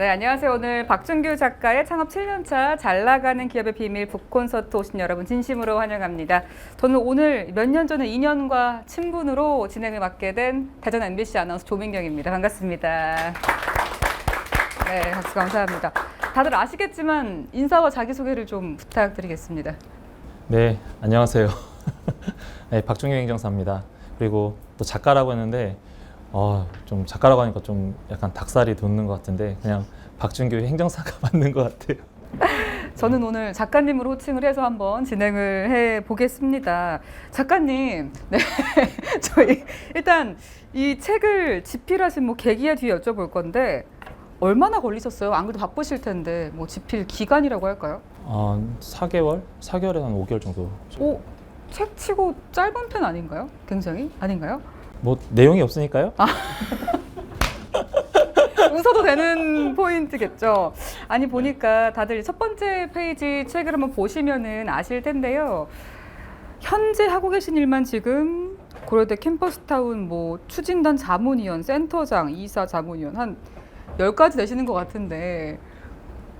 네, 안녕하세요. 오늘 박준규 작가의 창업 7년차 잘 나가는 기업의 비밀 북콘서트 오신 여러분 진심으로 환영합니다. 저는 오늘 몇 년 전에 인연과 친분으로 진행을 맡게 된 대전 MBC 아나운서 조민경입니다. 반갑습니다. 네, 박수 감사합니다. 다들 아시겠지만 인사와 자기소개를 좀 부탁드리겠습니다. 네, 안녕하세요. 네, 박준규 행정사입니다. 그리고 또 작가라고 했는데 좀 작가라고 하니까 좀 약간 닭살이 돋는 것 같은데 그냥 박준규 행정사가 맞는 것 같아요. 저는 오늘 작가님으로 호칭을 해서 한번 진행을 해보겠습니다. 작가님, 네, 저희 일단 이 책을 집필하신 뭐 계기에 뒤에 여쭤볼 건데 얼마나 걸리셨어요? 안 그래도 바쁘실 텐데 뭐 집필 기간이라고 할까요? 4개월? 4개월에서 한 5개월 정도. 오, 책 치고 짧은 편 아닌가요? 굉장히? 아닌가요? 뭐 내용이 없으니까요? 웃어도 되는 포인트겠죠. 아니 보니까 다들 첫 번째 페이지 책을 한번 보시면은 아실 텐데요. 현재 하고 계신 일만 지금 고려대 캠퍼스타운 뭐 추진단 자문위원, 센터장, 이사 자문위원 한 10가지 되시는 것 같은데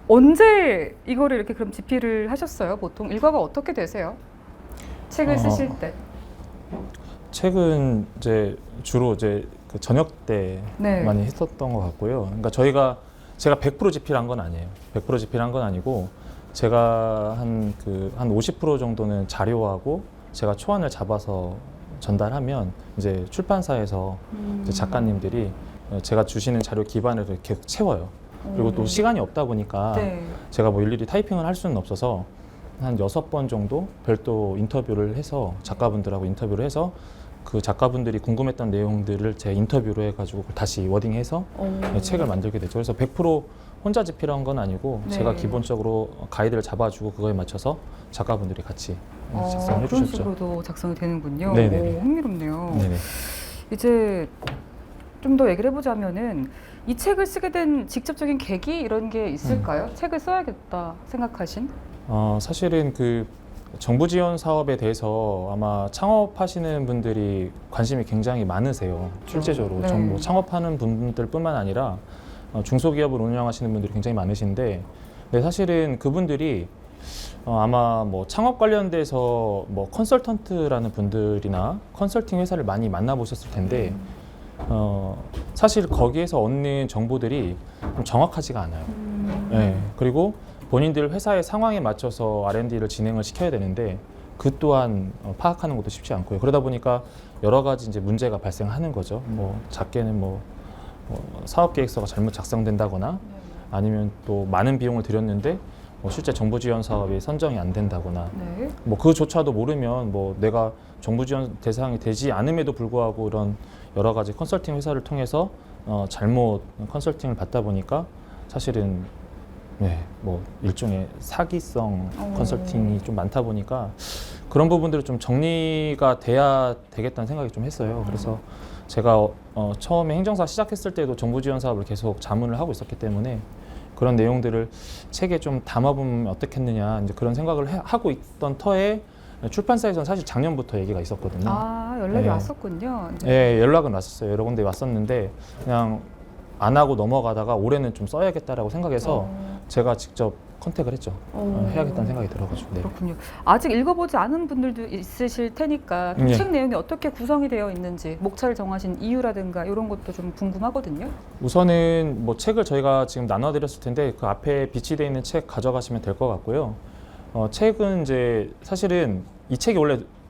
언제 이거를 이렇게 그럼 집필을 하셨어요? 보통 일과가 어떻게 되세요? 책을 쓰실 때. 책은 이제 주로 이제 그 저녁 때 네. 많이 했었던 것 같고요. 그러니까 제가 100% 집필한 건 아니에요. 100% 집필한 건 아니고 제가 한 50% 정도는 자료하고 제가 초안을 잡아서 전달하면 이제 출판사에서 이제 작가님들이 제가 주시는 자료 기반을 계속 채워요. 그리고 또 시간이 없다 보니까 네. 제가 뭐 일일이 타이핑을 할 수는 없어서 한 6번 정도 별도 인터뷰를 해서 작가분들하고 인터뷰를 해서 그 작가분들이 궁금했던 내용들을 제 인터뷰로 해가지고 다시 워딩해서 책을 만들게 됐죠. 그래서 100% 혼자 집필한 건 아니고 네. 제가 기본적으로 가이드를 잡아주고 그거에 맞춰서 작가분들이 같이 작성을 그런 해주셨죠. 식으로도 작성이 되는군요. 네네. 오, 흥미롭네요. 네네. 이제 좀 더 얘기를 해보자면은 이 책을 쓰게 된 직접적인 계기 이런 게 있을까요? 책을 써야겠다 생각하신? 사실은 그 정부 지원 사업에 대해서 아마 창업하시는 분들이 관심이 굉장히 많으세요. 실제적으로 네. 뭐 창업하는 분들뿐만 아니라 중소기업을 운영하시는 분들이 굉장히 많으신데, 근데 사실은 그분들이 아마 뭐 창업 관련돼서 뭐 컨설턴트라는 분들이나 컨설팅 회사를 많이 만나보셨을 텐데, 사실 거기에서 얻는 정보들이 좀 정확하지가 않아요. 네. 그리고 본인들 회사의 상황에 맞춰서 R&D를 진행을 시켜야 되는데 그 또한 파악하는 것도 쉽지 않고요. 그러다 보니까 여러 가지 이제 문제가 발생하는 거죠. 뭐 작게는 뭐 사업 계획서가 잘못 작성된다거나 아니면 또 많은 비용을 들였는데 뭐 실제 정부 지원 사업이 선정이 안 된다거나 네. 뭐 그조차도 모르면 뭐 내가 정부 지원 대상이 되지 않음에도 불구하고 이런 여러 가지 컨설팅 회사를 통해서 잘못 컨설팅을 받다 보니까 사실은 뭐 일종의 사기성 컨설팅이 좀 많다 보니까 그런 부분들이 좀 정리가 돼야 되겠다는 생각이 좀 했어요. 그래서 제가 처음에 행정사 시작했을 때도 정부 지원 사업을 계속 자문을 하고 있었기 때문에 그런 내용들을 책에 좀 담아보면 어떻겠느냐 이제 그런 생각을 하고 있던 터에 출판사에서는 사실 작년부터 얘기가 있었거든요. 연락이 네. 왔었군요. 네, 연락은 왔었어요. 여러 군데 왔었는데 그냥 안 하고 넘어가다가 올해는 좀 써야겠다라고 생각해서 제가 직접 컨택을 했죠. 해야겠다는 생각이 들어가지고. 네. 그렇군요. 아직 읽어보지 않은 분들도 있으실 테니까 네. 책 내용이 어떻게 구성이 되어 있는지 목차를 정하신 이유라든가 이런 것도 좀 궁금하거든요. 우선은 뭐 책을 저희가 지금 나눠드렸을 텐데 그 앞에 비치되어 있는 책 가져가시면 될 것 같고요. 책은 이제 사실은 이 책이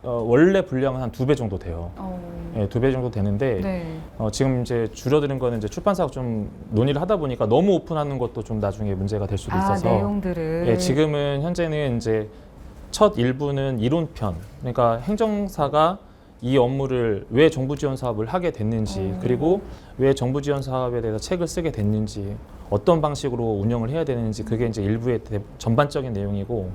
원래 분량은 한 2배 정도 돼요. 네, 2배 정도 되는데 네. 지금 이제 줄여드는 거는 이제 출판사가 좀 논의를 하다 보니까 너무 오픈하는 것도 좀 나중에 문제가 될 수도 있어서 내용들을. 예, 지금은 현재는 이제 첫 일부는 이론편, 그러니까 행정사가 이 업무를 왜 정부 지원 사업을 하게 됐는지 그리고 왜 정부 지원 사업에 대해서 책을 쓰게 됐는지 어떤 방식으로 운영을 해야 되는지 그게 이제 일부의 전반적인 내용이고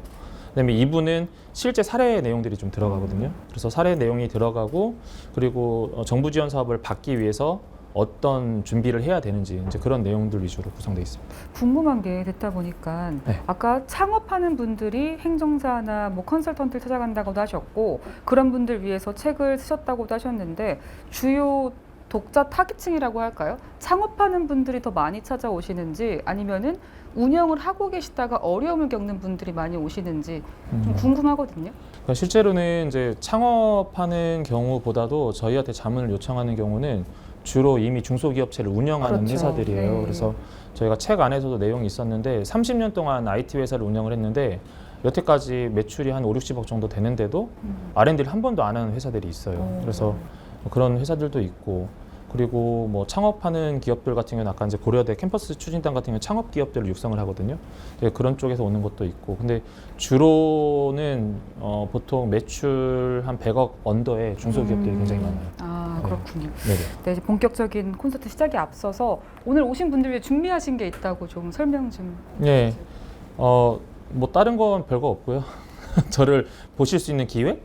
그다음에 2부는 실제 사례 내용들이 좀 들어가거든요. 그래서 사례 내용이 들어가고 그리고 정부 지원 사업을 받기 위해서 어떤 준비를 해야 되는지 이제 그런 내용들 위주로 구성되어 있습니다. 궁금한 게 듣다 보니까 네. 아까 창업하는 분들이 행정사나 뭐 컨설턴트를 찾아간다고도 하셨고 그런 분들 위해서 책을 쓰셨다고도 하셨는데 주요 독자 타깃층이라고 할까요? 창업하는 분들이 더 많이 찾아오시는지 아니면은 운영을 하고 계시다가 어려움을 겪는 분들이 많이 오시는지 좀 궁금하거든요. 그러니까 실제로는 이제 창업하는 경우보다도 저희한테 자문을 요청하는 경우는 주로 이미 중소기업체를 운영하는 그렇죠. 회사들이에요. 네. 그래서 저희가 책 안에서도 내용이 있었는데 30년 동안 IT 회사를 운영을 했는데 여태까지 매출이 한 5, 60억 정도 되는데도 R&D를 한 번도 안 하는 회사들이 있어요. 그래서 그런 회사들도 있고, 그리고 뭐 창업하는 기업들 같은 경우는 아까 이제 고려대 캠퍼스 추진단 같은 경우는 창업 기업들을 육성을 하거든요. 그런 쪽에서 오는 것도 있고, 근데 주로는 보통 매출 한 100억 언더의 중소기업들이 굉장히 많아요. 아, 그렇군요. 네네. 네, 이제 본격적인 콘서트 시작에 앞서서 오늘 오신 분들 위해 준비하신 게 있다고 좀 설명 좀. 네. 뭐 다른 건 별거 없고요. 저를 보실 수 있는 기회?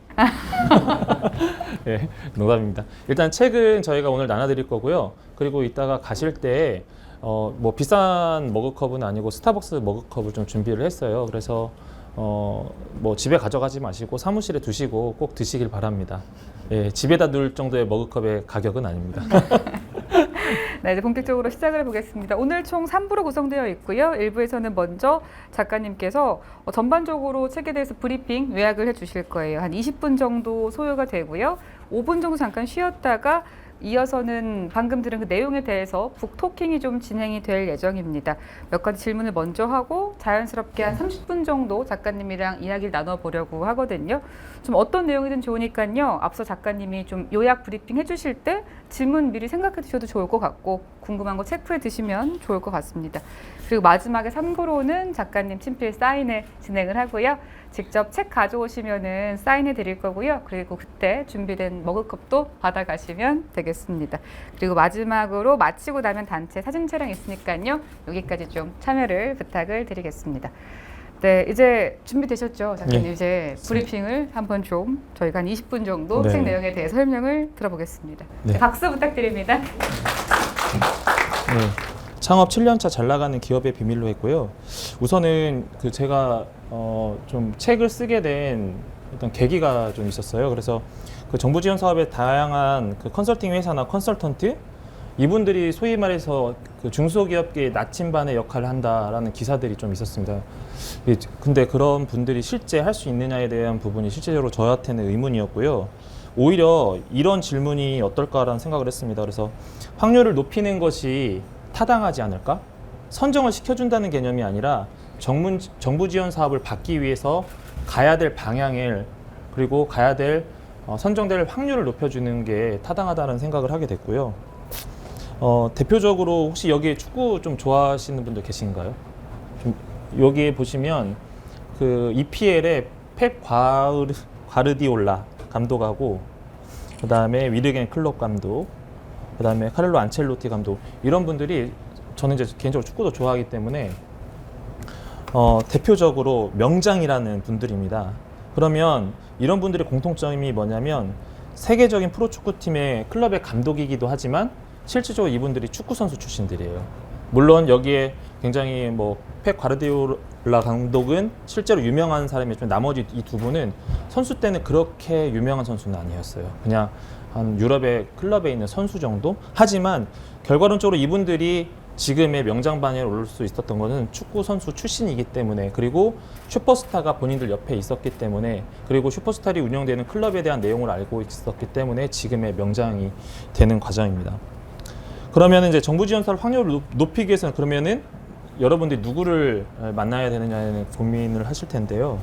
네, 농담입니다. 일단 책은 저희가 오늘 나눠드릴 거고요. 그리고 이따가 가실 때 뭐 비싼 머그컵은 아니고 스타벅스 머그컵을 좀 준비를 했어요. 그래서 뭐 집에 가져가지 마시고 사무실에 두시고 꼭 드시길 바랍니다. 예, 집에다 둘 정도의 머그컵의 가격은 아닙니다. 네, 이제 본격적으로 시작을 해보겠습니다. 오늘 총 3부로 구성되어 있고요. 1부에서는 먼저 작가님께서 전반적으로 책에 대해서 브리핑, 요약을 해주실 거예요. 한 20분 정도 소요가 되고요. 5분 정도 잠깐 쉬었다가 이어서는 방금 들은 그 내용에 대해서 북토킹이 좀 진행이 될 예정입니다. 몇 가지 질문을 먼저 하고 자연스럽게 한 30분 정도 작가님이랑 이야기를 나눠보려고 하거든요. 좀 어떤 내용이든 좋으니까요. 앞서 작가님이 좀 요약 브리핑 해주실 때 질문 미리 생각해 두셔도 좋을 것 같고 궁금한 거 체크해 두시면 좋을 것 같습니다. 그리고 마지막에 3부로는 작가님 친필 사인회 진행을 하고요. 직접 책 가져오시면은 사인해 드릴 거고요. 그리고 그때 준비된 머그컵도 받아가시면 되겠습니다. 그리고 마지막으로 마치고 나면 단체 사진 촬영 있으니까요. 여기까지 좀 참여를 부탁을 드리겠습니다. 네, 이제 준비되셨죠? 작가님. 네. 이제 브리핑을 한번 좀 저희가 한 20분 정도 네. 책 내용에 대해서 설명을 들어보겠습니다. 네. 박수 부탁드립니다. 네. 창업 7년차 잘 나가는 기업의 비밀로 했고요. 우선은 그 제가 좀 책을 쓰게 된 어떤 계기가 좀 있었어요. 그래서 그 정부 지원 사업의 다양한 그 컨설팅 회사나 컨설턴트 이분들이 소위 말해서 그 중소기업계의 나침반의 역할을 한다라는 기사들이 좀 있었습니다. 근데 그런 분들이 실제 할 수 있느냐에 대한 부분이 실제적으로 저한테는 의문이었고요. 오히려 이런 질문이 어떨까라는 생각을 했습니다. 그래서 확률을 높이는 것이 타당하지 않을까? 선정을 시켜준다는 개념이 아니라 정부 지원 사업을 받기 위해서 가야 될 방향을 그리고 가야 될 선정될 확률을 높여주는 게 타당하다는 생각을 하게 됐고요. 대표적으로 혹시 여기에 축구 좀 좋아하시는 분들 계신가요? 좀 여기에 보시면 그 EPL의 펩 과르디올라 감독하고 그 다음에 위르겐 클롭 감독 그 다음에 카를로 안첼로티 감독 이런 분들이 저는 이제 개인적으로 축구도 좋아하기 때문에 대표적으로 명장이라는 분들입니다. 그러면 이런 분들의 공통점이 뭐냐면 세계적인 프로축구팀의 클럽의 감독이기도 하지만 실질적으로 이분들이 축구선수 출신들이에요. 물론 여기에 굉장히 뭐 펩 과르디올라 감독은 실제로 유명한 사람이지만 나머지 이 두 분은 선수 때는 그렇게 유명한 선수는 아니었어요. 그냥 한 유럽의 클럽에 있는 선수 정도? 하지만 결과론적으로 이분들이 지금의 명장반에 오를 수 있었던 것은 축구 선수 출신이기 때문에 그리고 슈퍼스타가 본인들 옆에 있었기 때문에 그리고 슈퍼스타들이 운영되는 클럽에 대한 내용을 알고 있었기 때문에 지금의 명장이 되는 과정입니다. 그러면 이제 정부 지원 사업 확률을 높이기 위해서는 그러면은 여러분들이 누구를 만나야 되느냐는 고민을 하실 텐데요.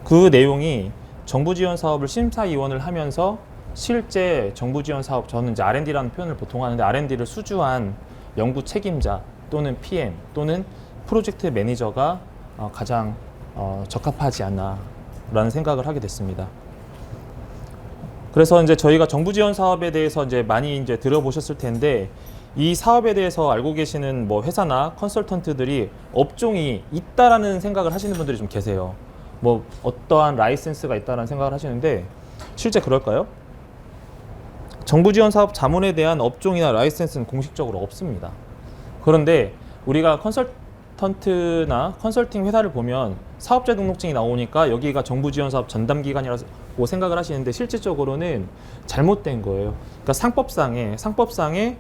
그 내용이 정부 지원 사업을 심사위원을 하면서 실제 정부 지원 사업 저는 이제 R&D라는 표현을 보통 하는데 R&D를 수주한 연구 책임자 또는 PM 또는 프로젝트 매니저가 가장 적합하지 않나라는 생각을 하게 됐습니다. 그래서 이제 저희가 정부 지원 사업에 대해서 이제 많이 이제 들어보셨을 텐데 이 사업에 대해서 알고 계시는 뭐 회사나 컨설턴트들이 업종이 있다라는 생각을 하시는 분들이 좀 계세요. 뭐 어떠한 라이센스가 있다라는 생각을 하시는데 실제 그럴까요? 정부 지원 사업 자문에 대한 업종이나 라이센스는 공식적으로 없습니다. 그런데 우리가 컨설턴트나 컨설팅 회사를 보면 사업자 등록증이 나오니까 여기가 정부 지원 사업 전담 기관이라고 생각을 하시는데 실질적으로는 잘못된 거예요. 그러니까 상법상에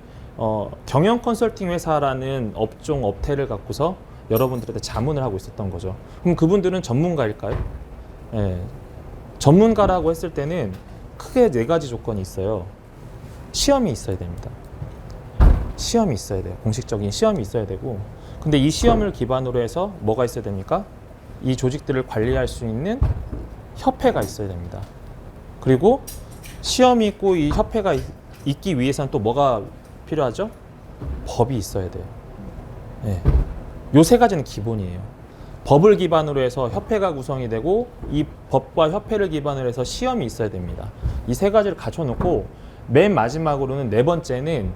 경영 컨설팅 회사라는 업종 업태를 갖고서 여러분들한테 자문을 하고 있었던 거죠. 그럼 그분들은 전문가일까요? 예. 전문가라고 했을 때는 크게 4가지 조건이 있어요. 시험이 있어야 됩니다. 시험이 있어야 돼요. 공식적인 시험이 있어야 되고, 근데 이 시험을 기반으로 해서 뭐가 있어야 됩니까? 이 조직들을 관리할 수 있는 협회가 있어야 됩니다. 그리고 시험이 있고 이 협회가 있기 위해서는 또 뭐가 필요하죠? 법이 있어야 돼요. 네. 요 3가지는 기본이에요. 법을 기반으로 해서 협회가 구성이 되고, 이 법과 협회를 기반으로 해서 시험이 있어야 됩니다. 이 3가지를 갖춰놓고 맨 마지막으로는 4번째는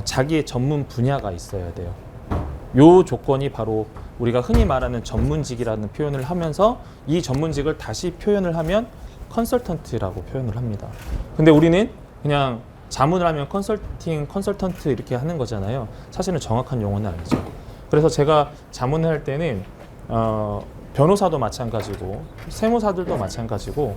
자기의 전문 분야가 있어야 돼요. 요 조건이 바로 우리가 흔히 말하는 전문직이라는 표현을 하면서, 이 전문직을 다시 표현을 하면 컨설턴트라고 표현을 합니다. 근데 우리는 그냥 자문을 하면 컨설턴트 이렇게 하는 거잖아요. 사실은 정확한 용어는 아니죠. 그래서 제가 자문을 할 때는 변호사도 마찬가지고 세무사들도 마찬가지고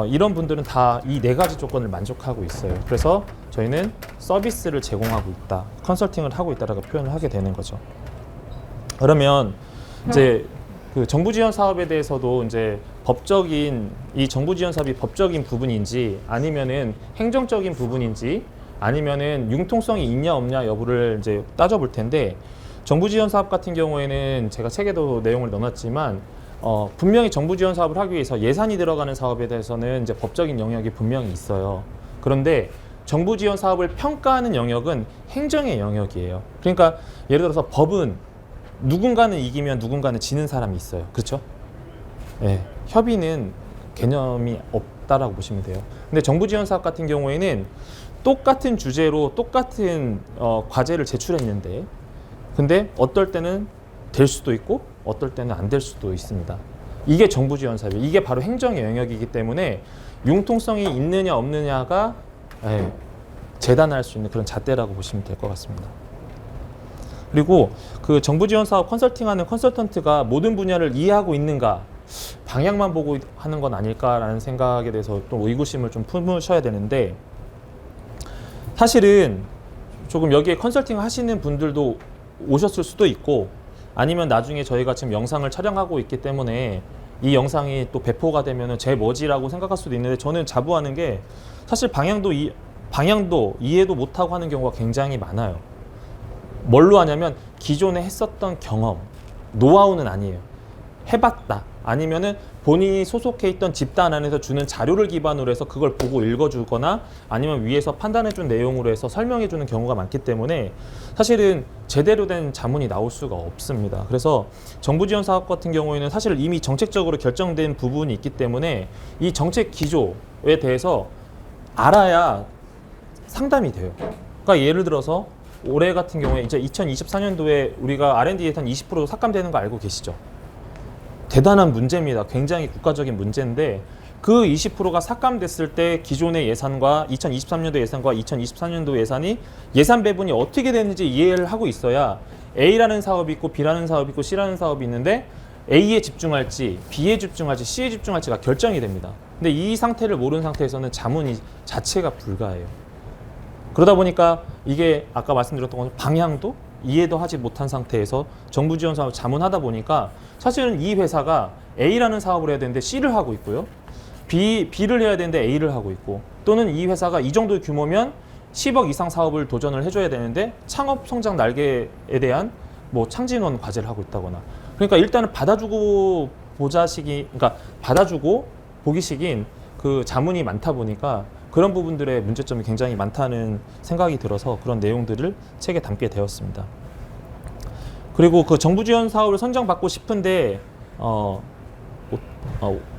이런 분들은 다 이 4가지 조건을 만족하고 있어요. 그래서 저희는 서비스를 제공하고 있다, 컨설팅을 하고 있다라고 표현을 하게 되는 거죠. 그러면 이제 그 정부 지원 사업에 대해서도 이제 이 정부 지원 사업이 법적인 부분인지 아니면은 행정적인 부분인지 아니면은 융통성이 있냐 없냐 여부를 이제 따져볼 텐데, 정부 지원 사업 같은 경우에는 제가 책에도 내용을 넣어놨지만 분명히 정부 지원 사업을 하기 위해서 예산이 들어가는 사업에 대해서는 이제 법적인 영역이 분명히 있어요. 그런데 정부 지원 사업을 평가하는 영역은 행정의 영역이에요. 그러니까 예를 들어서 법은 누군가는 이기면 누군가는 지는 사람이 있어요. 그렇죠? 네, 협의는 개념이 없다라고 보시면 돼요. 근데 정부 지원 사업 같은 경우에는 똑같은 주제로 똑같은 과제를 제출했는데, 근데 어떨 때는 될 수도 있고 어떨 때는 안 될 수도 있습니다. 이게 정부 지원 사업이에요. 이게 바로 행정의 영역이기 때문에 융통성이 있느냐 없느냐가 재단할 수 있는 그런 잣대라고 보시면 될 것 같습니다. 그리고 그 정부 지원 사업 컨설팅하는 컨설턴트가 모든 분야를 이해하고 있는가, 방향만 보고 하는 건 아닐까라는 생각에 대해서 또 의구심을 좀 품으셔야 되는데, 사실은 조금 여기에 컨설팅 하시는 분들도 오셨을 수도 있고, 아니면 나중에 저희가 지금 영상을 촬영하고 있기 때문에 이 영상이 또 배포가 되면 제 뭐지라고 생각할 수도 있는데, 저는 자부하는 게 사실 방향도 이해도 못하고 하는 경우가 굉장히 많아요. 뭘로 하냐면 기존에 했었던 경험, 노하우는 아니에요. 해봤다. 아니면은 본인이 소속해 있던 집단 안에서 주는 자료를 기반으로 해서 그걸 보고 읽어주거나 아니면 위에서 판단해준 내용으로 해서 설명해주는 경우가 많기 때문에 사실은 제대로 된 자문이 나올 수가 없습니다. 그래서 정부 지원 사업 같은 경우에는 사실 이미 정책적으로 결정된 부분이 있기 때문에 이 정책 기조에 대해서 알아야 상담이 돼요. 그러니까 예를 들어서 올해 같은 경우에 이제 2024년도에 우리가 R&D 예산 20% 삭감되는 거 알고 계시죠? 대단한 문제입니다. 굉장히 국가적인 문제인데, 그 20%가 삭감됐을 때 기존의 예산과 2023년도 예산과 2024년도 예산이 예산 배분이 어떻게 되는지 이해를 하고 있어야 A라는 사업이 있고 B라는 사업이 있고 C라는 사업이 있는데 A에 집중할지 B에 집중할지 C에 집중할지가 결정이 됩니다. 근데 이 상태를 모르는 상태에서는 자문이 자체가 불가해요. 그러다 보니까 이게 아까 말씀드렸던 것처럼 방향도 이해도 하지 못한 상태에서 정부 지원 사업을 자문하다 보니까 사실은 이 회사가 A라는 사업을 해야 되는데 C를 하고 있고요. B를 해야 되는데 A를 하고 있고, 또는 이 회사가 이 정도 규모면 10억 이상 사업을 도전을 해줘야 되는데 창업 성장 날개에 대한 뭐 창진원 과제를 하고 있다거나. 그러니까 일단은 받아주고 보기식인 그 자문이 많다 보니까 그런 부분들의 문제점이 굉장히 많다는 생각이 들어서 그런 내용들을 책에 담게 되었습니다. 그리고 그 정부 지원 사업을 선정받고 싶은데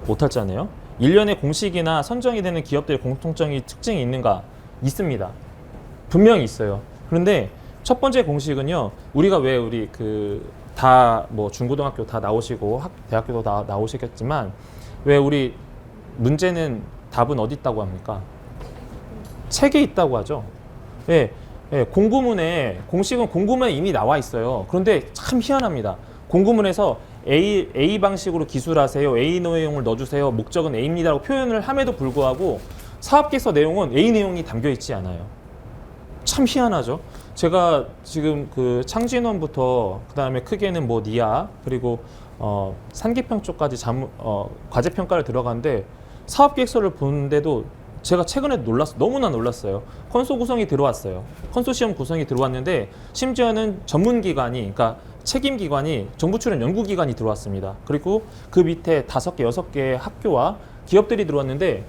못할자네요. 일련의 공식이나 선정이 되는 기업들의 공통적인 특징이 있는가? 있습니다. 분명히 있어요. 그런데 첫 번째 공식은요. 우리가 왜 우리 다 뭐 중고등학교 다 나오시고 대학교도 다 나오시겠지만 왜 우리 문제는 답은 어디 있다고 합니까? 책에 있다고 하죠. 예, 예, 공구문에 공식은 공구문에 이미 나와 있어요. 그런데 참 희한합니다. 공구문에서 A 방식으로 기술하세요. A 내용을 넣어주세요. 목적은 A입니다라고 표현을 함에도 불구하고 사업계획서 내용은 A 내용이 담겨 있지 않아요. 참 희한하죠. 제가 지금 그 창진원부터 그다음에 크게는 뭐 니아 그리고 산기평 쪽까지 과제 평가를 들어갔는데 사업계획서를 보는데도 제가 최근에 너무나 놀랐어요. 컨소 구성이 들어왔어요. 컨소시엄 구성이 들어왔는데 심지어는 전문기관이, 그러니까 책임기관이 정부 출연 연구기관이 들어왔습니다. 그리고 그 밑에 5개, 6개의 학교와 기업들이 들어왔는데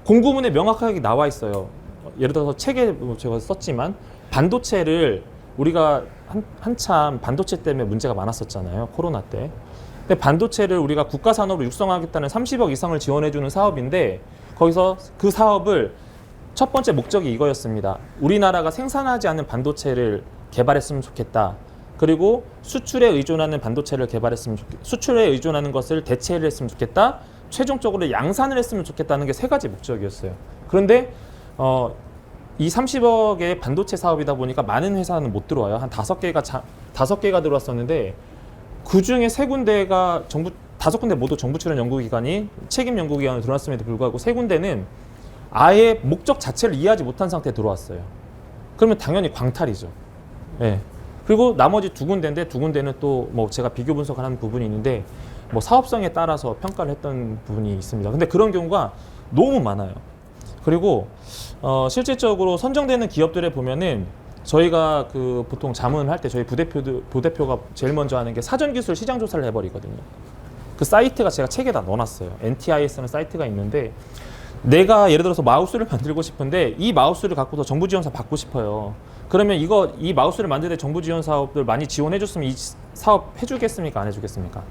공고문에 명확하게 나와 있어요. 예를 들어서 책에 제가 썼지만 반도체를 우리가 한참 반도체 때문에 문제가 많았었잖아요. 코로나 때. 근데 반도체를 우리가 국가 산업으로 육성하겠다는 30억 이상을 지원해주는 사업인데 거기서 그 사업을 첫 번째 목적이 이거였습니다. 우리나라가 생산하지 않는 반도체를 개발했으면 좋겠다. 그리고 수출에 의존하는 반도체를 수출에 의존하는 것을 대체를 했으면 좋겠다. 최종적으로 양산을 했으면 좋겠다는 게 3가지 목적이었어요. 그런데 이 30억의 반도체 사업이다 보니까 많은 회사는 못 들어와요. 한 5개가 들어왔었는데 그 중에 3군데가 5군데 모두 정부 출연 연구기관이 책임 연구기관으로 들어왔음에도 불구하고 3군데는 아예 목적 자체를 이해하지 못한 상태에 들어왔어요. 그러면 당연히 광탈이죠. 예. 그리고 나머지 2군데인데 2군데는 또 뭐 제가 비교 분석하는 부분이 있는데 뭐 사업성에 따라서 평가를 했던 부분이 있습니다. 근데 그런 경우가 너무 많아요. 그리고 실질적으로 선정되는 기업들에 보면은 저희가 그 보통 자문을 할 때 저희 부대표가 제일 먼저 하는 게 사전기술 시장 조사를 해버리거든요. 그 사이트가 제가 책에다 넣어놨어요. NTIS라는 사이트가 있는데 내가 예를 들어서 마우스를 만들고 싶은데 이 마우스를 갖고서 정부 지원사 받고 싶어요. 그러면 이 마우스를 만들 때 정부 지원 사업들 많이 지원해줬으면 이 사업 해주겠습니까? 안 해주겠습니까?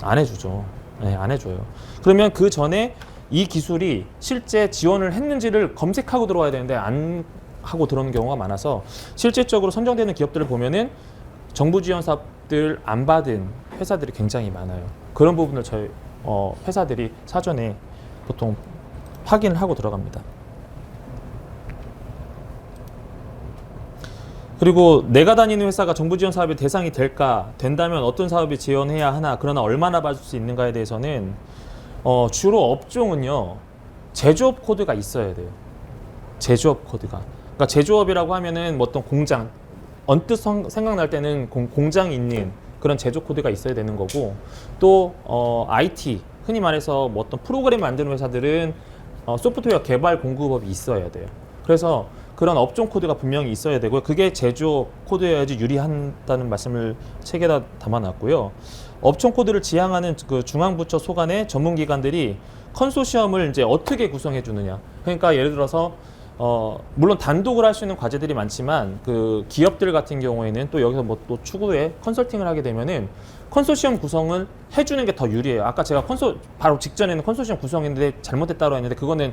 안 해주죠. 네, 안 해줘요. 그러면 그 전에 이 기술이 실제 지원을 했는지를 검색하고 들어와야 되는데 안 하고 들어오는 경우가 많아서 실질적으로 선정되는 기업들을 보면은 정부 지원 사업들 안 받은 회사들이 굉장히 많아요. 그런 부분을 저희 회사들이 사전에 보통 확인을 하고 들어갑니다. 그리고 내가 다니는 회사가 정부 지원 사업의 대상이 된다면 어떤 사업이 지원해야 하나, 그러나 얼마나 받을 수 있는가에 대해서는 주로 업종은요, 제조업 코드가 있어야 돼요. 제조업 코드가. 그러니까 제조업이라고 하면은 뭐 어떤 공장, 언뜻 생각날 때는 공장이 있는 그런 제조 코드가 있어야 되는 거고, 또 IT, 흔히 말해서 뭐 어떤 프로그램 만드는 회사들은 소프트웨어 개발 공급업이 있어야 돼요. 그래서 그런 업종 코드가 분명히 있어야 되고요. 그게 제조 코드여야지 유리한다는 말씀을 책에다 담아놨고요. 업종 코드를 지향하는 그 중앙부처 소관의 전문기관들이 컨소시엄을 이제 어떻게 구성해 주느냐. 그러니까 예를 들어서 물론 단독을 할 수 있는 과제들이 많지만 그 기업들 같은 경우에는 또 여기서 뭐 또 추후에 컨설팅을 하게 되면은 컨소시엄 구성을 해주는 게 더 유리해요. 아까 제가 바로 직전에는 컨소시엄 구성했는데 잘못됐다고 했는데 그거는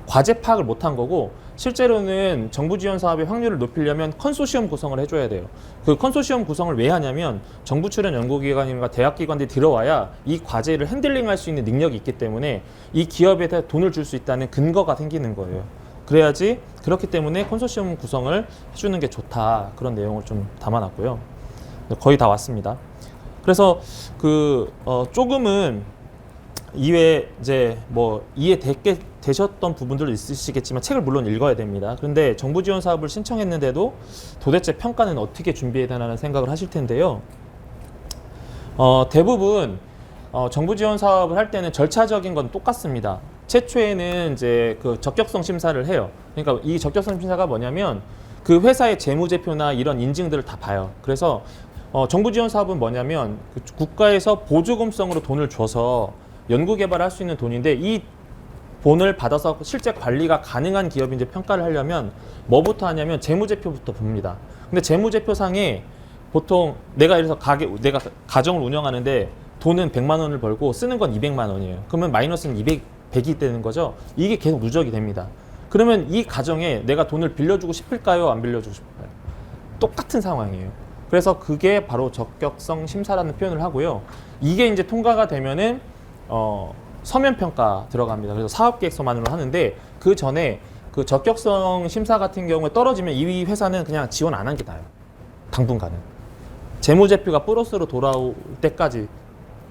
과제 파악을 못한 거고, 실제로는 정부 지원 사업의 확률을 높이려면 컨소시엄 구성을 해줘야 돼요. 그 컨소시엄 구성을 왜 하냐면 정부 출연 연구기관이나 대학기관들이 들어와야 이 과제를 핸들링할 수 있는 능력이 있기 때문에 이 기업에 대해 돈을 줄 수 있다는 근거가 생기는 거예요. 그래야지, 그렇기 때문에 컨소시엄 구성을 해주는 게 좋다, 그런 내용을 좀 담아놨고요. 거의 다 왔습니다. 그래서 조금은 이외에 이제 뭐 이해되셨던 부분들도 있으시겠지만 책을 물론 읽어야 됩니다. 그런데 정부 지원 사업을 신청했는데도 도대체 평가는 어떻게 준비해야 되나라는 생각을 하실 텐데요. 대부분 정부 지원 사업을 할 때는 절차적인 건 똑같습니다. 최초에는 이제 그 적격성 심사를 해요. 그러니까 이 적격성 심사가 뭐냐면 그 회사의 재무제표나 이런 인증들을 다 봐요. 그래서 정부 지원 사업은 뭐냐면 그 국가에서 보조금성으로 돈을 줘서 연구개발을 할 수 있는 돈인데, 이 돈을 받아서 실제 관리가 가능한 기업인지 평가를 하려면 뭐부터 하냐면 재무제표부터 봅니다. 근데 재무제표상에 보통 내가 예를 들어서 내가 가정을 운영하는데 돈은 100만 원을 벌고 쓰는 건 200만 원이에요. 그러면 마이너스는 100이 되는 거죠. 이게 계속 누적이 됩니다. 그러면 이 가정에 내가 돈을 빌려주고 싶을까요? 안 빌려주고 싶을까요? 똑같은 상황이에요. 그래서 그게 바로 적격성 심사라는 표현을 하고요. 이게 이제 통과가 되면은 서면 평가 들어갑니다. 그래서 사업 계획서만으로 하는데 그 전에 그 적격성 심사 같은 경우에 떨어지면 이 회사는 그냥 지원 안 한 게 나아요. 당분간은. 재무제표가 플러스로 돌아올 때까지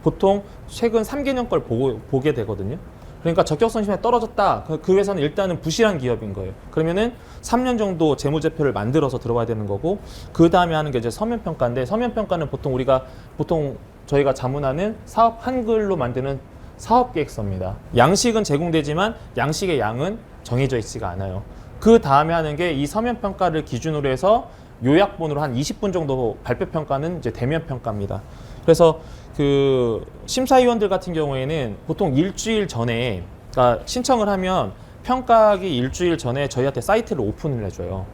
보통 최근 3개년 걸 보게 되거든요. 그러니까 적격성 심사에 떨어졌다. 그 회사는 일단은 부실한 기업인 거예요. 그러면은 3년 정도 재무제표를 만들어서 들어와야 되는 거고, 그 다음에 하는 게 이제 서면평가인데, 서면평가는 보통 저희가 자문하는 사업 한글로 만드는 사업계획서입니다. 양식은 제공되지만 양식의 양은 정해져 있지가 않아요. 그 다음에 하는 게 이 서면평가를 기준으로 해서 요약본으로 한 20분 정도 발표평가는 이제 대면평가입니다. 그래서 그 심사위원들 같은 경우에는 보통 일주일 전에, 그러니까 신청을 하면 평가하기 일주일 전에 저희한테 사이트를 오픈을 해줘요.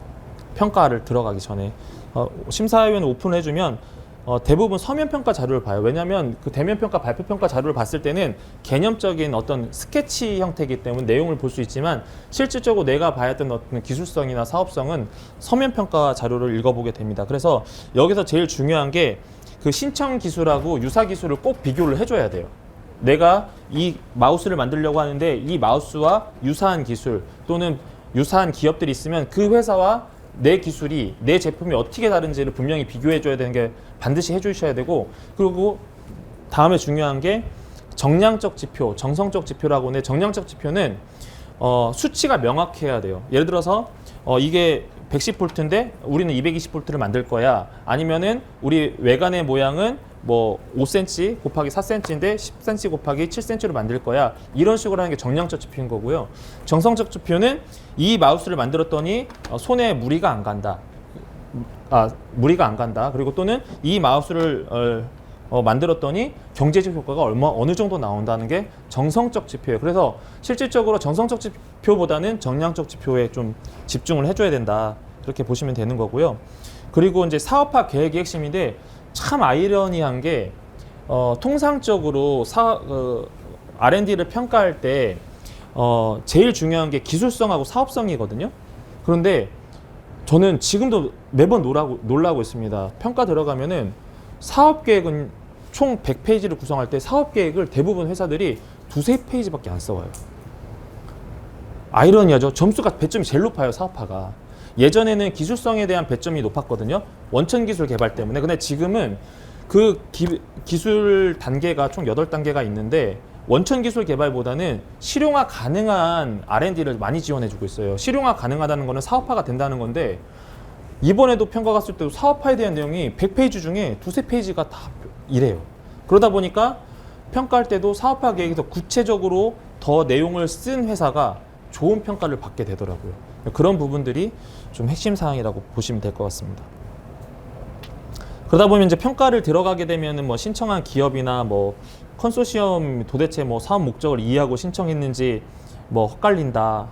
평가를 들어가기 전에. 심사위원 오픈을 해주면 대부분 서면평가 자료를 봐요. 왜냐하면 그 대면평가, 발표평가 자료를 봤을 때는 개념적인 어떤 스케치 형태이기 때문에 내용을 볼 수 있지만, 실질적으로 내가 봐야 했던 어떤 기술성이나 사업성은 서면평가 자료를 읽어보게 됩니다. 그래서 여기서 제일 중요한 게 그 신청 기술하고 유사 기술을 꼭 비교를 해줘야 돼요. 내가 이 마우스를 만들려고 하는데 이 마우스와 유사한 기술 또는 유사한 기업들이 있으면 그 회사와 내 기술이, 내 제품이 어떻게 다른지를 분명히 비교해 줘야 되는 게 반드시 해 주셔야 되고, 그리고 다음에 중요한 게 정량적 지표, 정성적 지표라고 하는데, 정량적 지표는 수치가 명확해야 돼요. 예를 들어서 이게 110V인데 우리는 220V를 만들 거야. 아니면은 우리 외관의 모양은 뭐 5cm 곱하기 4cm인데 10cm 곱하기 7cm로 만들 거야. 이런 식으로 하는 게 정량적 지표인 거고요. 정성적 지표는 이 마우스를 만들었더니 손에 무리가 안 간다. 무리가 안 간다. 그리고 또는 이 마우스를 만들었더니 경제적 효과가 어느 정도 나온다는 게 정성적 지표예요. 그래서 실질적으로 정성적 지표보다는 정량적 지표에 좀 집중을 해줘야 된다. 그렇게 보시면 되는 거고요. 그리고 이제 사업화 계획의 핵심인데, 참 아이러니한 게 통상적으로 R&D를 평가할 때 제일 중요한 게 기술성하고 사업성이거든요. 그런데 저는 지금도 매번 놀라고 있습니다. 평가 들어가면은 사업계획은 총 100페이지를 구성할 때 사업계획을 대부분 회사들이 2~3페이지밖에 안 써와요. 아이러니하죠. 점수가 배점이 제일 높아요, 사업화가. 예전에는 기술성에 대한 배점이 높았거든요. 원천 기술 개발 때문에. 근데 지금은 그 기술 단계가 총 8단계가 있는데, 원천 기술 개발보다는 실용화 가능한 R&D를 많이 지원해주고 있어요. 실용화 가능하다는 거는 사업화가 된다는 건데, 이번에도 평가 갔을 때도 사업화에 대한 내용이 100페이지 중에 2~3페이지가 다 이래요. 그러다 보니까 평가할 때도 사업화 계획에서 구체적으로 더 내용을 쓴 회사가 좋은 평가를 받게 되더라고요. 그런 부분들이 좀 핵심 사항이라고 보시면 될 것 같습니다. 그러다 보면 이제 평가를 들어가게 되면은 뭐 신청한 기업이나 뭐 컨소시엄 도대체 뭐 사업 목적을 이해하고 신청했는지 뭐 헛갈린다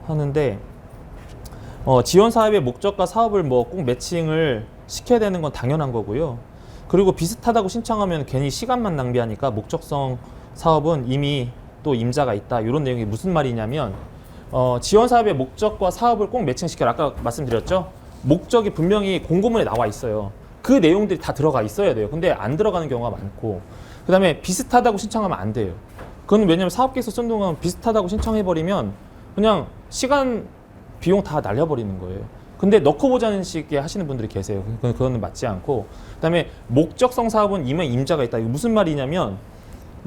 하는데, 지원 사업의 목적과 사업을 뭐 꼭 매칭을 시켜야 되는 건 당연한 거고요. 그리고 비슷하다고 신청하면 괜히 시간만 낭비하니까 목적성 사업은 이미 또 임자가 있다. 이런 내용이 무슨 말이냐면, 지원 사업의 목적과 사업을 꼭 매칭시켜라. 아까 말씀드렸죠? 목적이 분명히 공고문에 나와 있어요. 그 내용들이 다 들어가 있어야 돼요. 근데 안 들어가는 경우가 많고, 그 다음에 비슷하다고 신청하면 안 돼요. 그건 왜냐면 사업계획서 쓴 동안 비슷하다고 신청해버리면 그냥 시간, 비용 다 날려버리는 거예요. 근데 넣고 보자는 식의 하시는 분들이 계세요. 그거는 맞지 않고, 그 다음에 목적성 사업은 이미 임자가 있다. 이거 무슨 말이냐면,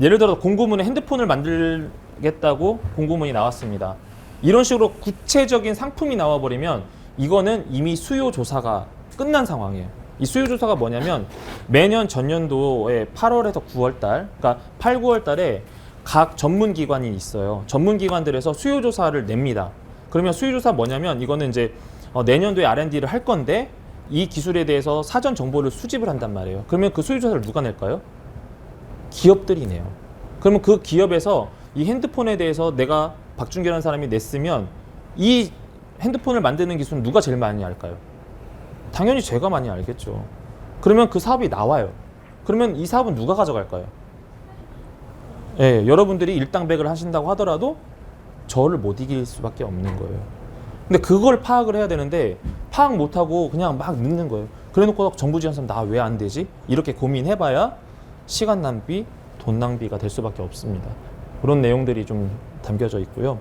예를 들어 공고문에 핸드폰을 만들겠다고 공고문이 나왔습니다. 이런 식으로 구체적인 상품이 나와버리면 이거는 이미 수요 조사가 끝난 상황이에요. 이 수요 조사가 뭐냐면, 매년 전년도에 8월에서 9월 달, 그러니까 8, 9월 달에 각 전문 기관이 있어요. 전문 기관들에서 수요 조사를 냅니다. 그러면 수요 조사 뭐냐면, 이거는 이제 내년도에 R&D를 할 건데 이 기술에 대해서 사전 정보를 수집을 한단 말이에요. 그러면 그 수요 조사를 누가 낼까요? 기업들이 내요. 그러면 그 기업에서 이 핸드폰에 대해서 내가 박준규라는 사람이 냈으면 이 핸드폰을 만드는 기술은 누가 제일 많이 알까요? 당연히 제가 많이 알겠죠. 그러면 그 사업이 나와요. 그러면 이 사업은 누가 가져갈까요? 예, 여러분들이 일당백을 하신다고 하더라도 저를 못 이길 수밖에 없는 거예요. 근데 그걸 파악을 해야 되는데 파악 못하고 그냥 막 넣는 거예요. 그래놓고 정부 지원사람 나 왜 안 되지? 이렇게 고민해봐야 시간 낭비, 돈 낭비가 될 수밖에 없습니다. 그런 내용들이 좀 담겨져 있고요.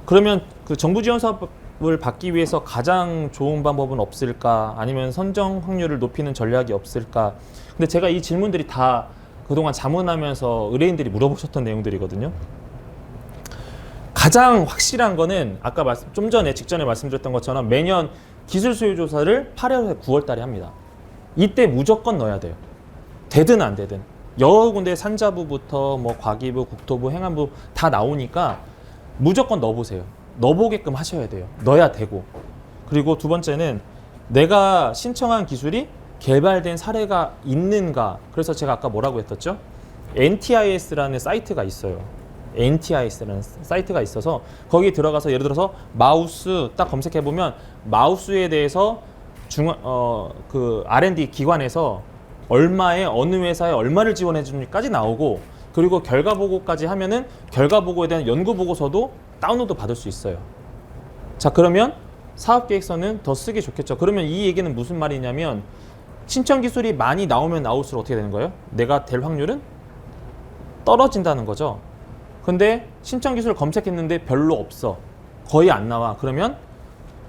그러면 그 정부 지원 사업을 받기 위해서 가장 좋은 방법은 없을까? 아니면 선정 확률을 높이는 전략이 없을까? 근데 제가 이 질문들이 다 그동안 자문하면서 의뢰인들이 물어보셨던 내용들이거든요. 가장 확실한 거는 아까 좀 전에 직전에 말씀드렸던 것처럼 매년 기술 수요 조사를 8월에 9월 달에 합니다. 이때 무조건 넣어야 돼요. 되든 안 되든. 여러 군데 산자부부터 뭐 과기부, 국토부, 행안부 다 나오니까 무조건 넣어보세요. 넣어보게끔 하셔야 돼요. 넣어야 되고. 그리고 두 번째는 내가 신청한 기술이 개발된 사례가 있는가. 그래서 제가 아까 뭐라고 했었죠? NTIS라는 사이트가 있어요. NTIS라는 사이트가 있어서 거기 들어가서 예를 들어서 마우스 딱 검색해보면 마우스에 대해서 그 R&D 기관에서 얼마에 어느 회사에 얼마를 지원해 주는지까지 나오고 그리고 결과 보고까지 하면은 결과 보고에 대한 연구 보고서도 다운로드 받을 수 있어요. 자, 그러면 사업 계획서는 더 쓰기 좋겠죠. 그러면 이 얘기는 무슨 말이냐면 신청 기술이 많이 나오면 나올수록 어떻게 되는 거예요? 내가 될 확률은 떨어진다는 거죠. 근데 신청 기술 검색했는데 별로 없어. 거의 안 나와. 그러면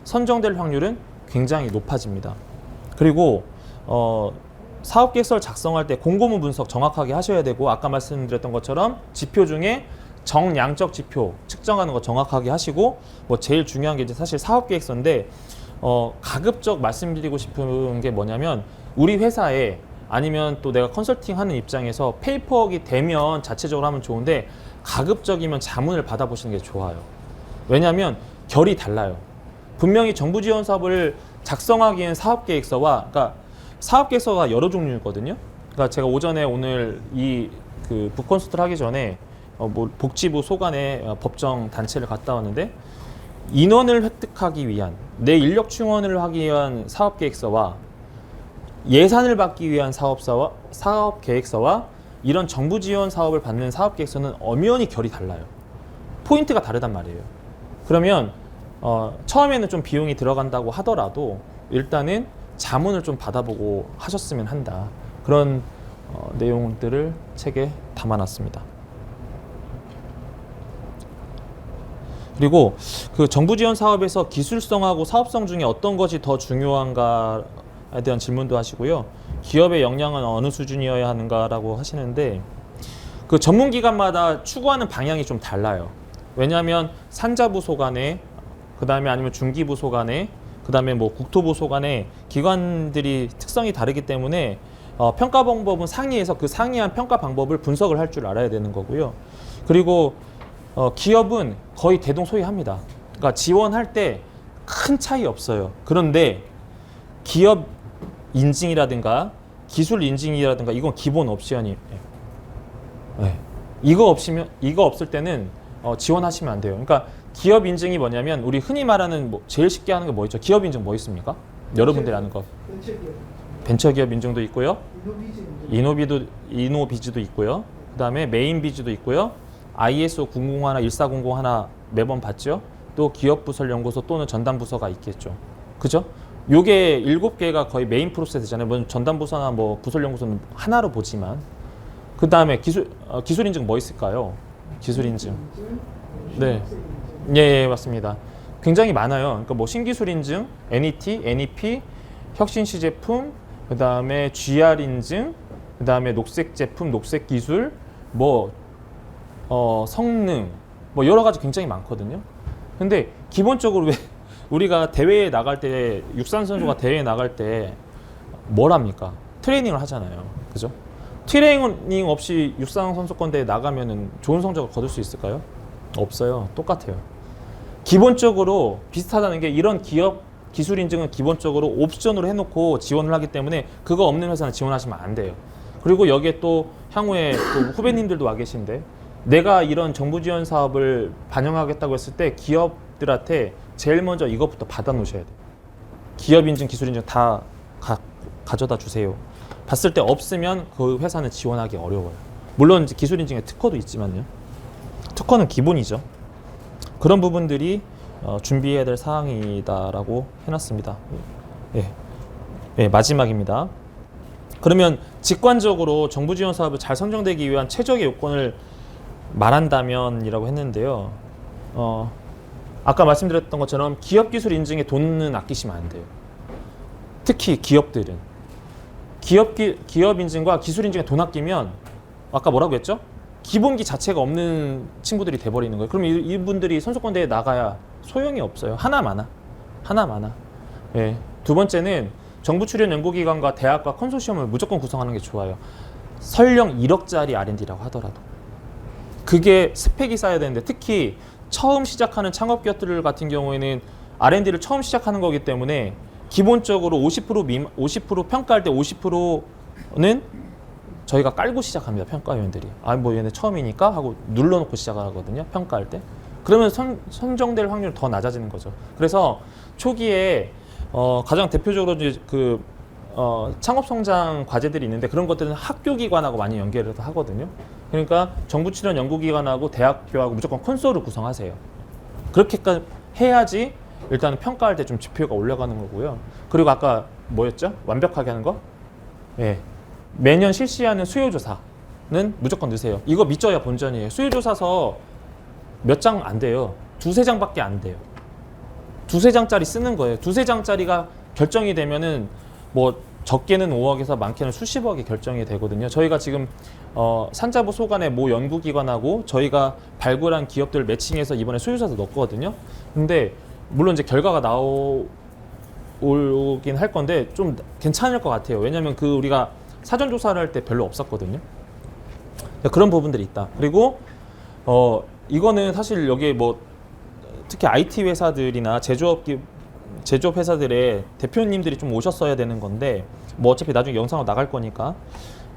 선정될 확률은 굉장히 높아집니다. 그리고 사업 계획서를 작성할 때 공고문 분석 정확하게 하셔야 되고 아까 말씀드렸던 것처럼 지표 중에 정량적 지표 측정하는 거 정확하게 하시고 뭐 제일 중요한 게 이제 사실 사업 계획서인데 가급적 말씀드리고 싶은 게 뭐냐면 우리 회사에 아니면 또 내가 컨설팅 하는 입장에서 페이퍼웍이 되면 자체적으로 하면 좋은데 가급적이면 자문을 받아보시는 게 좋아요. 왜냐하면 결이 달라요. 분명히 정부 지원 사업을 작성하기엔 사업계획서와 그러니까 사업계획서가 여러 종류거든요. 그러니까 제가 오전에 오늘 그 북콘서트를 하기 전에 뭐 복지부 소관에 법정 단체를 갔다 왔는데 인원을 획득하기 위한 내 인력 충원을 하기 위한 사업계획서와 예산을 받기 위한 사업계획서와 이런 정부 지원 사업을 받는 사업계획서는 엄연히 결이 달라요. 포인트가 다르단 말이에요. 그러면 처음에는 좀 비용이 들어간다고 하더라도 일단은 자문을 좀 받아보고 하셨으면 한다. 그런 내용들을 책에 담아놨습니다. 그리고 그 정부 지원 사업에서 기술성하고 사업성 중에 어떤 것이 더 중요한가에 대한 질문도 하시고요. 기업의 역량은 어느 수준이어야 하는가라고 하시는데 그 전문기관마다 추구하는 방향이 좀 달라요. 왜냐하면 산자부소 간에 그 다음에 아니면 중기부소 간에 그 다음에 뭐 국토부소 간에 기관들이 특성이 다르기 때문에 평가 방법은 상위에서 그 상이한 평가 방법을 분석을 할 줄 알아야 되는 거고요. 그리고 기업은 거의 대동소이합니다. 그러니까 지원할 때 큰 차이 없어요. 그런데 기업 인증이라든가 기술 인증이라든가 이건 기본 옵션이에요. 네. 이거 없을 때는 지원하시면 안 돼요. 그러니까 기업 인증이 뭐냐면 우리 흔히 말하는 제일 쉽게 하는 게 뭐 있죠? 기업 인증 뭐 있습니까? 여러분들이 아는 거. 벤처기업 인증도 있고요. 이노비즈도 있고요. 그다음에 메인비즈도 있고요. ISO 001, 1400 매번 받죠. 또 기업부설연구소 또는 전담부서가 있겠죠. 그죠? 요게 7개가 거의 메인 프로세스잖아요. 뭐 전담부서나 뭐 부설연구소는 하나로 보지만 그 다음에 기술 인증 뭐 있을까요? 기술 인증. 네, 예, 맞습니다. 굉장히 많아요. 그러니까 뭐 신기술 인증, NET, NEP, 혁신 시제품, 그 다음에 GR 인증, 그 다음에 녹색 제품, 녹색 기술, 뭐 성능, 뭐 여러 가지 굉장히 많거든요. 근데 기본적으로 왜 우리가 대회에 나갈 때 육상 선수가 대회에 나갈 때 뭘 합니까? 트레이닝을 하잖아요. 그죠? 트레이닝 없이 육상 선수권 대회 나가면은 좋은 성적을 거둘 수 있을까요? 없어요. 똑같아요. 기본적으로 비슷하다는 게 이런 기업 기술 인증은 기본적으로 옵션으로 해놓고 지원을 하기 때문에 그거 없는 회사는 지원하시면 안 돼요. 그리고 여기에 또 향후에 또 후배님들도 와 계신데 내가 이런 정부 지원 사업을 반영하겠다고 했을 때 기업들한테 제일 먼저 이것부터 받아 놓으셔야 돼요. 기업 인증, 기술 인증 다 가져다 주세요. 봤을 때 없으면 그 회사는 지원하기 어려워요. 물론 이제 기술 인증에 특허도 있지만요. 특허는 기본이죠. 그런 부분들이 준비해야 될 사항이다라고 해놨습니다. 예. 예, 마지막입니다. 그러면 직관적으로 정부 지원 사업을 잘 선정되기 위한 최적의 요건을 말한다면이라고 했는데요. 아까 말씀드렸던 것처럼 기업 기술 인증에 돈은 아끼시면 안 돼요. 특히 기업들은 기업 인증과 기술 인증에 돈 아끼면 아까 뭐라고 했죠? 기본기 자체가 없는 친구들이 돼버리는 거예요. 그럼 이분들이 선수권대회에 나가야 소용이 없어요. 하나 많아. 예. 두 번째는 정부 출연 연구기관과 대학과 컨소시엄을 무조건 구성하는 게 좋아요. 설령 1억짜리 R&D라고 하더라도 그게 스펙이 쌓여야 되는데, 특히 처음 시작하는 창업기업들 같은 경우에는 R&D를 처음 시작하는 거기 때문에 기본적으로 50% 평가할 때 50%는 저희가 깔고 시작합니다. 평가위원들이. 뭐 얘네 처음이니까 하고 눌러놓고 시작하거든요. 평가할 때. 그러면 선정될 확률이 더 낮아지는 거죠. 그래서 초기에 가장 대표적으로 이제 창업 성장 과제들이 있는데, 그런 것들은 학교 기관하고 많이 연계를 하거든요. 그러니까 정부 출연 연구기관하고 대학교하고 무조건 콘솔을 구성하세요. 그렇게까지 해야지 일단은 평가할 때 좀 지표가 올라가는 거고요. 그리고 아까 뭐였죠? 완벽하게 하는 거? 예. 매년 실시하는 수요조사는 무조건 넣으세요. 이거 믿져야 본전이에요. 수요조사서 몇 장 안 돼요. 두세 장밖에 안 돼요. 두세 장짜리 쓰는 거예요. 두세 장짜리가 결정이 되면은 뭐 적게는 5억에서 많게는 수십억이 결정이 되거든요. 저희가 지금 산자부 소관의 모 연구기관하고 저희가 발굴한 기업들 매칭해서 이번에 수요조사 넣었거든요. 근데 물론 이제 결과가 나오긴 할 건데 좀 괜찮을 것 같아요. 왜냐하면 우리가 사전 조사를 할 때 별로 없었거든요. 그런 부분들이 있다. 그리고 이거는 사실 여기 뭐 특히 IT 회사들이나 제조업 회사들의 대표님들이 좀 오셨어야 되는 건데, 뭐 어차피 나중에 영상으로 나갈 거니까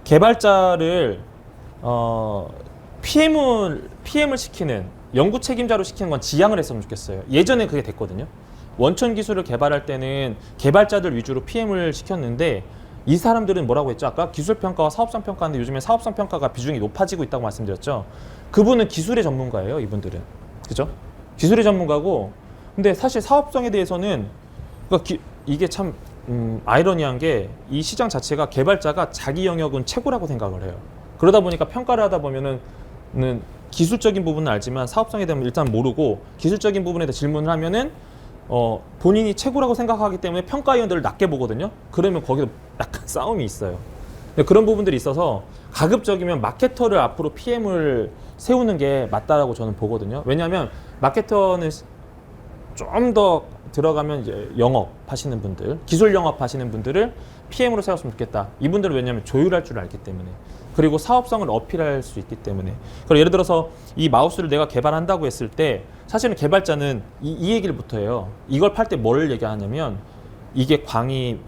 개발자를 PM을 시키는, 연구 책임자로 시키는 건 지양을 했으면 좋겠어요. 예전에 그게 됐거든요. 원천 기술을 개발할 때는 개발자들 위주로 PM을 시켰는데, 이 사람들은 뭐라고 했죠? 아까 기술평가와 사업성 평가인데 요즘에 사업성 평가가 비중이 높아지고 있다고 말씀드렸죠. 그분은 기술의 전문가예요, 이분들은. 그죠? 기술의 전문가고, 근데 사실 사업성에 대해서는 이게 참 아이러니한 게, 이 시장 자체가 개발자가 자기 영역은 최고라고 생각을 해요. 그러다 보니까 평가를 하다 보면은 기술적인 부분은 알지만 사업성에 대한 일단 모르고, 기술적인 부분에 대해 질문을 하면은 본인이 최고라고 생각하기 때문에 평가위원들을 낮게 보거든요. 그러면 거기서 약간 싸움이 있어요. 그런 부분들이 있어서 가급적이면 마케터를 앞으로 PM을 세우는 게 맞다라고 저는 보거든요. 왜냐하면 마케터는 좀 더 들어가면 이제 영업 하시는 분들, 기술 영업 하시는 분들을 PM으로 세웠으면 좋겠다. 이분들은 왜냐하면 조율할 줄 알기 때문에, 그리고 사업성을 어필할 수 있기 때문에. 그리고 예를 들어서 이 마우스를 내가 개발한다고 했을 때 사실은 개발자는 이 얘기를부터 해요. 이걸 팔 때 뭘 얘기하냐면, 이게 광이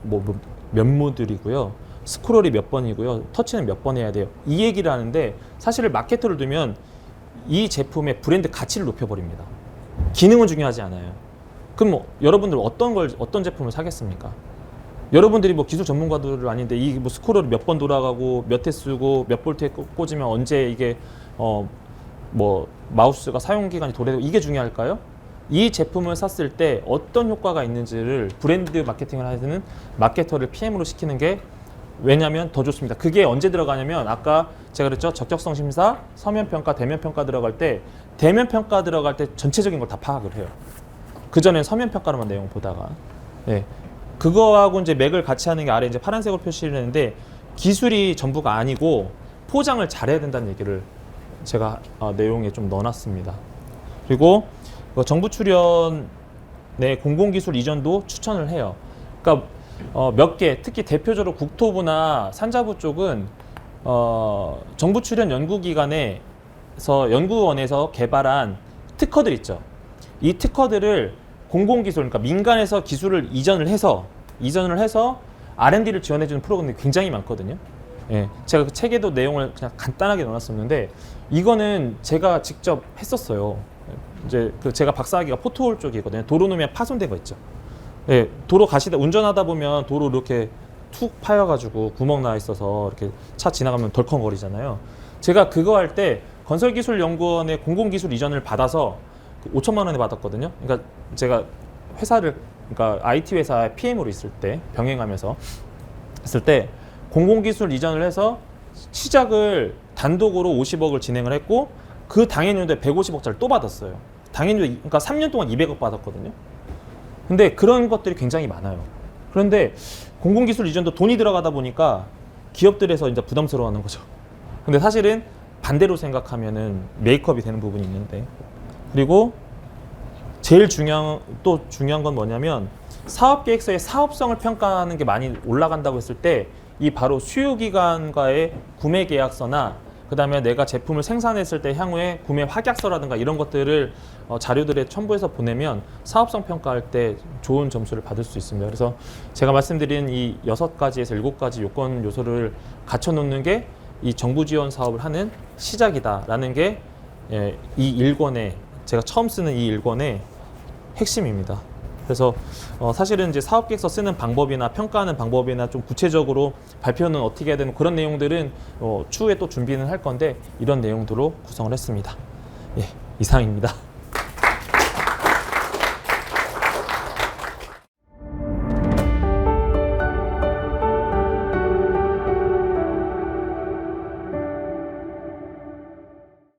몇 모듈이고요, 스크롤이 몇 번이고요, 터치는 몇 번 해야 돼요. 이 얘기를 하는데, 사실 마케터를 두면 이 제품의 브랜드 가치를 높여버립니다. 기능은 중요하지 않아요. 그럼 뭐 여러분들 어떤 제품을 사겠습니까? 여러분들이 뭐 기술 전문가들 아닌데 이 뭐 스크롤이 몇 번 돌아가고 몇 회 쓰고 몇 볼트에 꽂으면 언제 이게 뭐 마우스가 사용 기간이 도래되고 이게 중요할까요? 이 제품을 샀을 때 어떤 효과가 있는지를 브랜드 마케팅을 하는 마케터를 PM으로 시키는 게, 왜냐하면 더 좋습니다. 그게 언제 들어가냐면, 아까 제가 그랬죠. 적격성 심사, 서면 평가, 대면 평가 들어갈 때, 대면 평가 들어갈 때 전체적인 걸 다 파악을 해요. 그 전엔 서면 평가로만 내용 보다가, 네. 그거하고 이제 맥을 같이 하는 게 아래 이제 파란색으로 표시를 했는데, 기술이 전부가 아니고 포장을 잘해야 된다는 얘기를 제가 내용에 좀 넣어놨습니다. 그리고 정부 출연의 공공기술 이전도 추천을 해요. 그러니까 몇 개, 특히 대표적으로 국토부나 산자부 쪽은 정부 출연 연구원에서 개발한 특허들 있죠. 이 특허들을 공공기술, 그러니까 민간에서 기술을 이전을 해서 R&D를 지원해주는 프로그램이 굉장히 많거든요. 예, 제가 그 책에도 내용을 그냥 간단하게 넣어놨었는데, 이거는 제가 직접 했었어요. 이제 제가 박사학위가 포토홀 쪽이거든요. 도로 놓으면 파손된 거 있죠. 예, 도로 운전하다 보면 도로 이렇게 툭 파여가지고 구멍 나 있어서 이렇게 차 지나가면 덜컹거리잖아요. 제가 그거 할 때 건설기술연구원의 공공기술 이전을 받아서 5천만 원에 받았거든요. 그러니까 제가 그러니까 IT 회사의 PM으로 있을 때, 병행하면서 했을 때 공공기술 이전을 해서 시작을 단독으로 50억을 진행을 했고, 그 당해년도에 150억짜리 또 받았어요. 당연히 그러니까 3년 동안 200억 받았거든요. 근데 그런 것들이 굉장히 많아요. 그런데 공공기술 이전도 돈이 들어가다 보니까 기업들에서 이제 부담스러워하는 거죠. 근데 사실은 반대로 생각하면은 메이크업이 되는 부분이 있는데, 그리고 제일 중요한 건 뭐냐면 사업계획서의 사업성을 평가하는 게 많이 올라간다고 했을 때 이 바로 수요기관과의 구매계약서나 그 다음에 내가 제품을 생산했을 때 향후에 구매 확약서라든가 이런 것들을 자료들에 첨부해서 보내면 사업성 평가할 때 좋은 점수를 받을 수 있습니다. 그래서 제가 말씀드린 이 6가지에서 7가지 요건 요소를 갖춰놓는 게 이 정부 지원 사업을 하는 시작이다라는 게 이 일권의, 제가 처음 쓰는 이 일권의 핵심입니다. 그래서 사실은 이제 사업계획서 쓰는 방법이나 평가하는 방법이나 좀 구체적으로 발표는 어떻게 해야 되는 그런 내용들은 추후에 또 준비는 할 건데 이런 내용들로 구성을 했습니다. 예, 이상입니다.